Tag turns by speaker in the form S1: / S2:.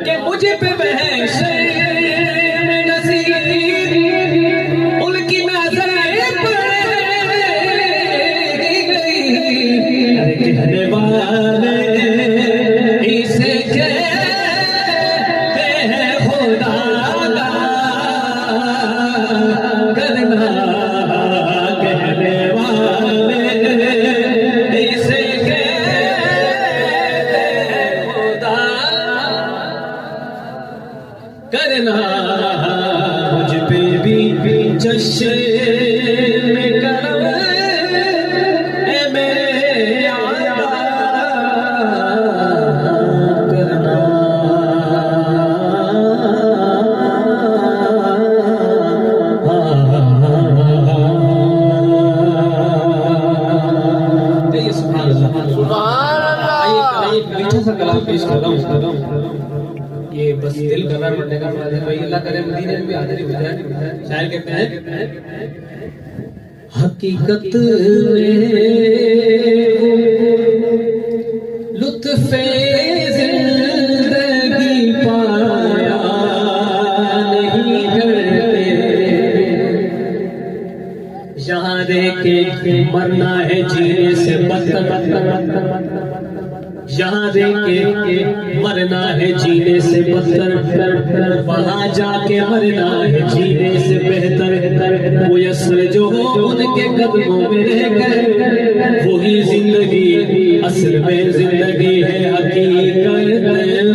S1: कि मुझे पे बहस नसीब उनकी नजर कहने वाले इसे कहते हैं खुदा करना कहने वाले इसे कहते हैं खुदा करना मुझ पे भी जश्न करम ए मेरे आका करना सुभान अल्लाह। एक मीठा सा कलाम पेश कर रहा हूँ ये बस दिल कर रहा है पढ़ने का भाई अल्लाह करे मदीने में भी हाजिरी हो जाए। शायर कहते हैं हकीकत में लुत्फ़े ज़िंदगी पाया नहीं करते यहाँ देखे मरना है जीने से बदतर यहाँ देखे मरना है जीने से बदतर वहाँ जाके मरना है जीने से बेहतर वो असल जो हो उनके कदमों में रह गए वही जिंदगी असल में जिंदगी है हकीकत